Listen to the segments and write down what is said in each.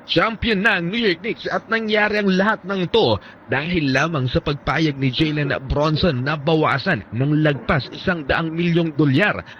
Champion ng New York Knicks at nangyari ang lahat ng ito dahil lamang sa pagpayag ni Jalen Bronson na bawasan ng lagpas $100 milyong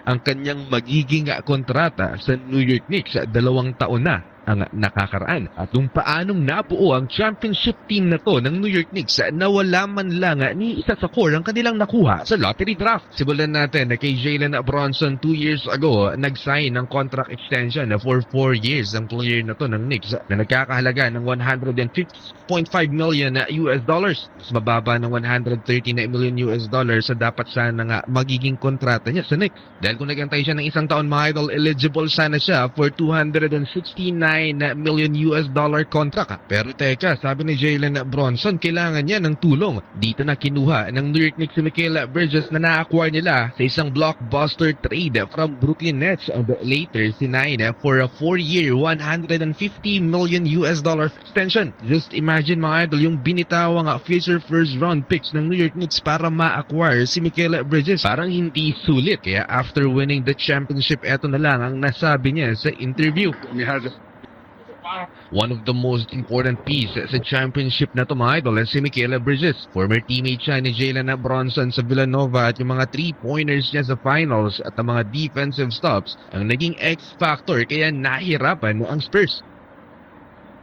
ang kanyang magiging kontrata sa New York Knicks 2 taon na ang nakakaraan. At kung paanong nabuo ang championship team na to ng New York Knicks na wala man lang ni isa sa core ang kanilang nakuha sa lottery draft. Simulan natin na kay Jalen Bronson 2 years ago nag-sign ng contract extension for 4 years ang player na to ng Knicks na nagkakahalaga ng $150.5 million US dollars. Mas mababa ng $139 million US dollars sa dapat sana nga magiging kontrata niya sa Knicks. Dahil kung nagantay siya ng isang taon mga idol, eligible sana siya for $269 million US dollar contract. Pero teka, sabi ni Jalen Bronson, kailangan niya ng tulong. Dito na kinuha ng New York Knicks si Mikal Bridges na na-acquire nila sa isang blockbuster trade from Brooklyn Nets and later sinign for a 4-year $150 million US dollar extension. Just imagine mga idol yung binitawang future first round picks ng New York Knicks para ma-acquire si Mikal Bridges. Parang hindi sulit. Kaya after winning the championship, eto na lang ang nasabi niya sa interview. One of the most important pieces sa championship na to mga idol si Mikal Bridges. Former teammate siya ni Jalen Bronson sa Villanova at yung mga 3-pointers niya sa finals at ang mga defensive stops ang naging X-factor kaya nahirapan ang Spurs.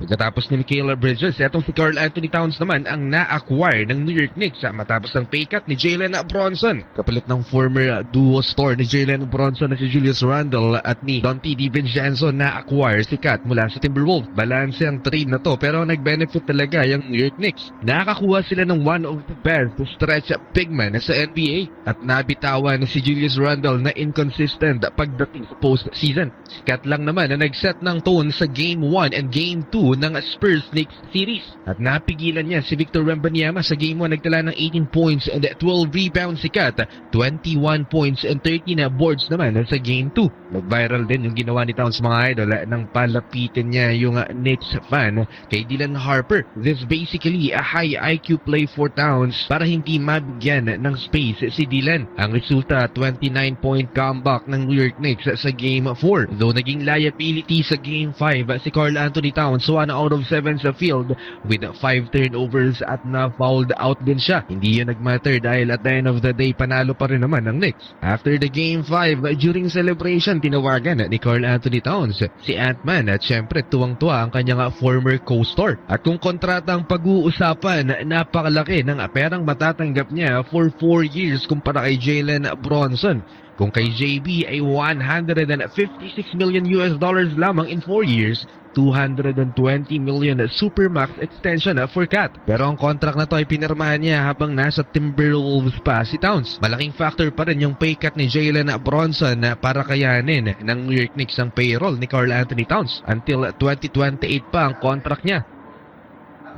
Pagkatapos ni Mikal Bridges, etong si Karl Anthony Towns naman ang na-acquire ng New York Knicks matapos ang pay cut ni Jalen Bronson. Kapalit ng former duo star ni Jalen Bronson na si Julius Randle at ni Donte DiVincenzo na-acquire si Kat mula sa Timberwolves. Balanse ang trade na to pero nag-benefit talaga yung New York Knicks. Nakakuha sila ng one of the best stretch big man sa NBA at nabitawan si Julius Randle na inconsistent pagdating sa postseason. Si Kat lang naman na nag-set ng tone sa Game 1 and Game 2 ng Spurs Knicks series. At napigilan niya si Victor Wembanyama sa Game 1, nagtala ng 18 points and 12 rebounds si Kat, 21 points and 13 boards naman sa Game 2. Nag-viral din yung ginawa ni Towns mga idol nang palapitin niya yung Knicks fan kay Dylan Harper. This basically a high IQ play for Towns para hindi mabigyan ng space si Dylan. Ang resulta, 29-point comeback ng New York Knicks sa Game 4. Though naging liability sa Game 5 si Karl Anthony Towns, 1 out of 7 sa field with 5 turnovers at na-fouled out din siya. Hindi yun nagmatter dahil at the end of the day panalo pa rin naman ng Knicks. After the Game 5, during celebration, tinawagan ni Karl Anthony Towns si Ant-Man at syempre tuwang-tuwa ang kanyang former co-star. At kung kontratang pag-uusapan, napakalaki ng perang matatanggap niya for 4 years kumpara kay Jalen Bronson. Kung kay JB ay $156 million US dollars lamang in 4 years, $220 million supermax extension for Kat. Pero ang contract na to ay pinirmahan niya habang nasa Timberwolves pa si Towns. Malaking factor pa rin yung pay cut ni Jalen Bronson para kayanin ng New York Knicks ang payroll ni Karl Anthony Towns until 2028 pa ang contract niya.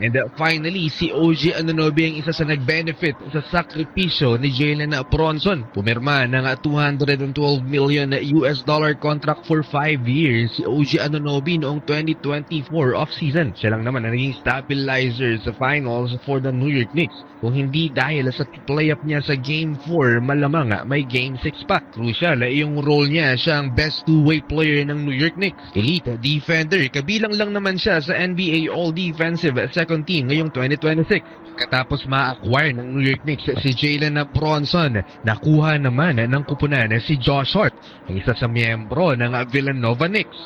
And finally, si OG Anunoby ang isa sa nag-benefit sa sakripisyo ni Jalen Bronson. Pumirma ng $212 million US dollar contract for 5 years si OG Anunoby noong 2024 off-season. Siya lang naman ang naging stabilizer sa finals for the New York Knicks. Kung hindi dahil sa play-up niya sa Game 4, malamang may Game 6 pa. Crucial yung role niya, siya ang best two-way player ng New York Knicks. Elite defender, kabilang lang naman siya sa NBA All-Defensive second team ngayong 2026. Katapos ma-acquire ng New York Knicks si Jalen Bronson, nakuha naman ng kupunan si Josh Hart, ang isa sa miyembro ng Villanova Knicks.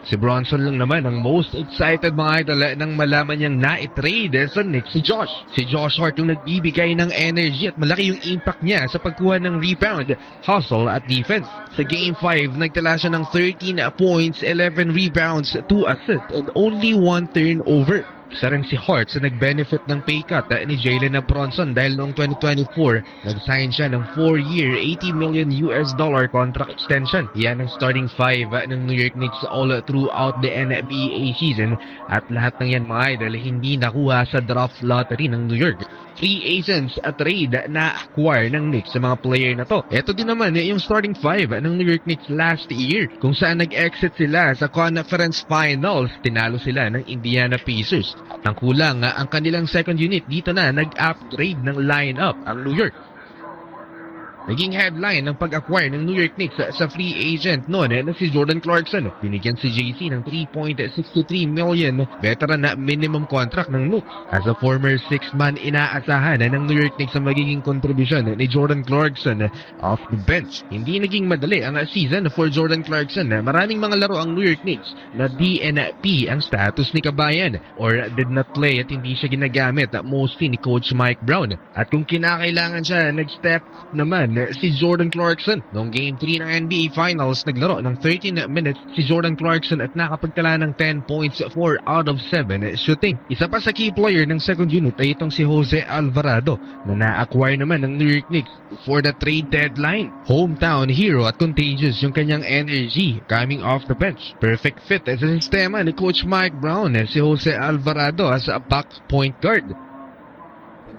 Si Bronson lang naman ang most excited mga idol nang malaman niyang na-trade sa Knicks si Josh. Si Josh Hart yung nagbibigay ng energy at malaki yung impact niya sa pagkuha ng rebound, hustle at defense. Sa Game 5, nagtala siya ng 13 points, 11 rebounds, 2 assists and only 1 turnover. Isa rin si Hart sa nag-benefit ng pay cut ni Jalen Bronson dahil noong 2024, nag-sign siya ng 4-year, $80 million US dollar contract extension. Yan ang starting 5 ng New York Knicks all throughout the NBA season at lahat ng yan mga idol hindi nakuha sa draft lottery ng New York. Free agents at trade na acquire ng Knicks sa mga player na to. Ito din naman yung starting 5 ng New York Knicks last year kung saan nag-exit sila sa conference finals. Tinalo sila ng Indiana Pacers. Ang kulang ang kanilang second unit, dito na nag-upgrade ng lineup ang New York. Naging headline ng pag-acquire ng New York Knicks sa free agent noon na si Jordan Clarkson. Binigyan si JC ng 3.63 million veteran na minimum contract ng Knicks. As a former six-man, inaasahan ng New York Knicks ang magiging kontribusyon ni Jordan Clarkson off the bench. Hindi naging madali ang season for Jordan Clarkson. Maraming mga laro ang New York Knicks na DNP ang status ni Kabayan or did not play at hindi siya ginagamit mostly ni Coach Mike Brown. At kung kinakailangan siya, nag-step naman si Jordan Clarkson. Noong Game 3 ng NBA Finals, naglaro ng 13 minutes si Jordan Clarkson at nakapagtala ng 10 points, 4 out of 7 shooting. Isa pa sa key player ng second unit ay itong si Jose Alvarado na na-acquire naman ng New York Knicks for the trade deadline. Hometown hero at contagious yung kanyang energy coming off the bench. Perfect fit sa sistema ni Coach Mike Brown si Jose Alvarado as a back point guard.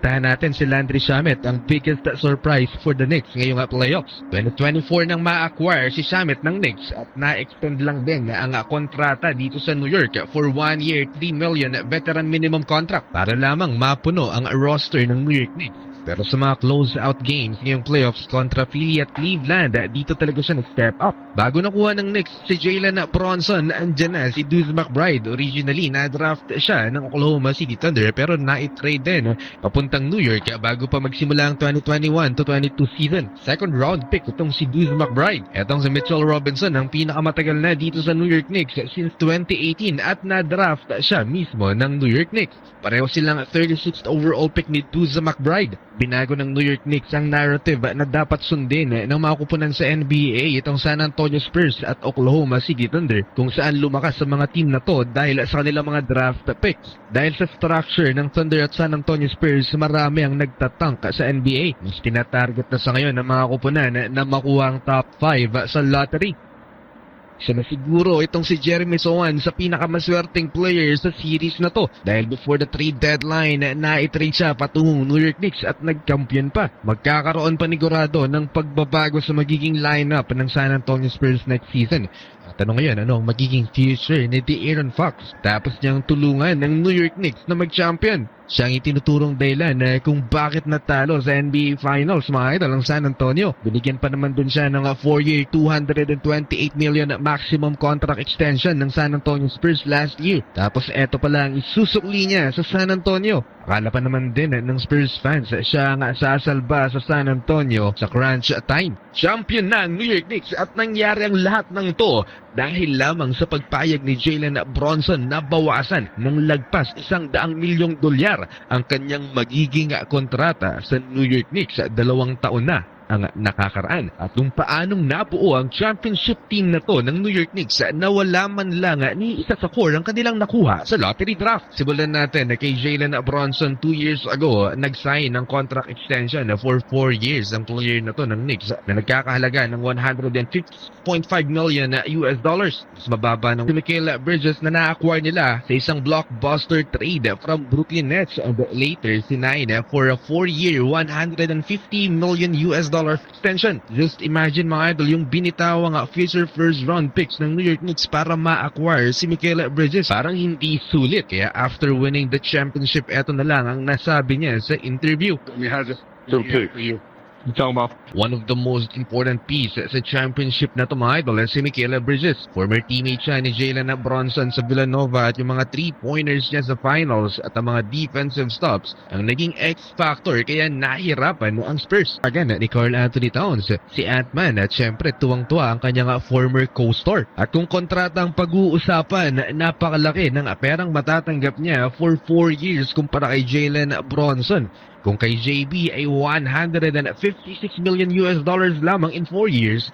Puntahan natin si Landry Shamet, ang biggest surprise for the Knicks ngayong playoffs. 2024 nang ma-acquire si Shamet ng Knicks at na-extend lang din ang kontrata dito sa New York for 1 year, 3 million veteran minimum contract para lamang mapuno ang roster ng New York Knicks. Pero sa mga close-out games ngayong playoffs kontra Philly at Cleveland, dito talaga siya nag-step up. Bago nakuha ng Knicks si Jalen Bronson, andyan na si Deuce McBride. Originally, na-draft siya ng Oklahoma City Thunder pero na-trade din papuntang New York bago pa magsimula ang 2021-22 season. Second round pick itong si Deuce McBride. Etong si Mitchell Robinson, ang pinakamatagal na dito sa New York Knicks since 2018 at na-draft siya mismo ng New York Knicks. Pareho silang 36th overall pick ni Deuce McBride. Binago ng New York Knicks ang narrative na dapat sundin ng mga kupunan sa NBA itong San Antonio Spurs at Oklahoma City Thunder kung saan lumakas sa mga team na to dahil sa kanilang mga draft picks. Dahil sa structure ng Thunder at San Antonio Spurs, marami ang nagtatank sa NBA. Mas tinatarget na sa ngayon ng mga kupunan na makuha ang top 5 sa lottery. Siya na siguro itong si Jeremy Sohan sa pinakamaswerteng player sa series na to dahil before the trade deadline na-trade siya patungong New York Knicks at nag-champion pa. Magkakaroon panigurado ng pagbabago sa magiging lineup ng San Antonio Spurs next season. Tanong ngayon, ano ang magiging future ni De'Aaron Fox tapos niyang tulungan ng New York Knicks na mag-champion? Siya ang itinuturong dahilan kung bakit natalo sa NBA Finals mga idol ng San Antonio. Binigyan pa naman dun siya ng 4-year, $228 million maximum contract extension ng San Antonio Spurs last year. Tapos eto pala ang isusukli niya sa San Antonio. Akala pa naman din ng Spurs fans siya ang sasalba sa San Antonio sa crunch time. Champion na ang New York Knicks at nangyari ang lahat ng ito dahil lamang sa pagpayag ni Jalen Bronson na bawasan ng lagpas $100 milyong ang kanyang magiging kontrata sa New York Knicks 2 taon na ang nakakaraan. At kung paanong nabuo ang championship team na to ng New York Knicks na wala man lang ni isa sa core ang kanilang nakuha sa lottery draft. Simulan natin na kay Jalen Bronson 2 years ago, nag-sign ng contract extension for 4 years ang player na to ng Knicks na nagkakahalaga ng $150.5 million US dollars. Mas mababa ng si Mikal Bridges na na-acquire nila sa isang blockbuster trade from Brooklyn Nets and later sinign for a 4-year, $150 million US dollar extension. Just imagine mga idol yung binitawang future first round picks ng New York Knicks para ma-acquire si Mikal Bridges. Parang hindi sulit. Kaya after winning the championship, eto na lang ang nasabi niya sa interview. We had some picks. You talking about? One of the most important pieces sa championship na to mga idol si Mikal Bridges. Former teammate siya ni Jalen Bronson sa Villanova at yung mga 3-pointers niya sa finals at ang mga defensive stops ang naging X-factor kaya nahirapan ang Spurs. Again, ni Karl Anthony Towns, si Ant-Man at syempre tuwang-tuwa ang kanyang former co-star. At kung kontrata ang pag-uusapan, napakalaki ng perang matatanggap niya for 4 years kumpara kay Jalen Bronson. Kung kay JB ay $156 million US dollars lamang in 4 years,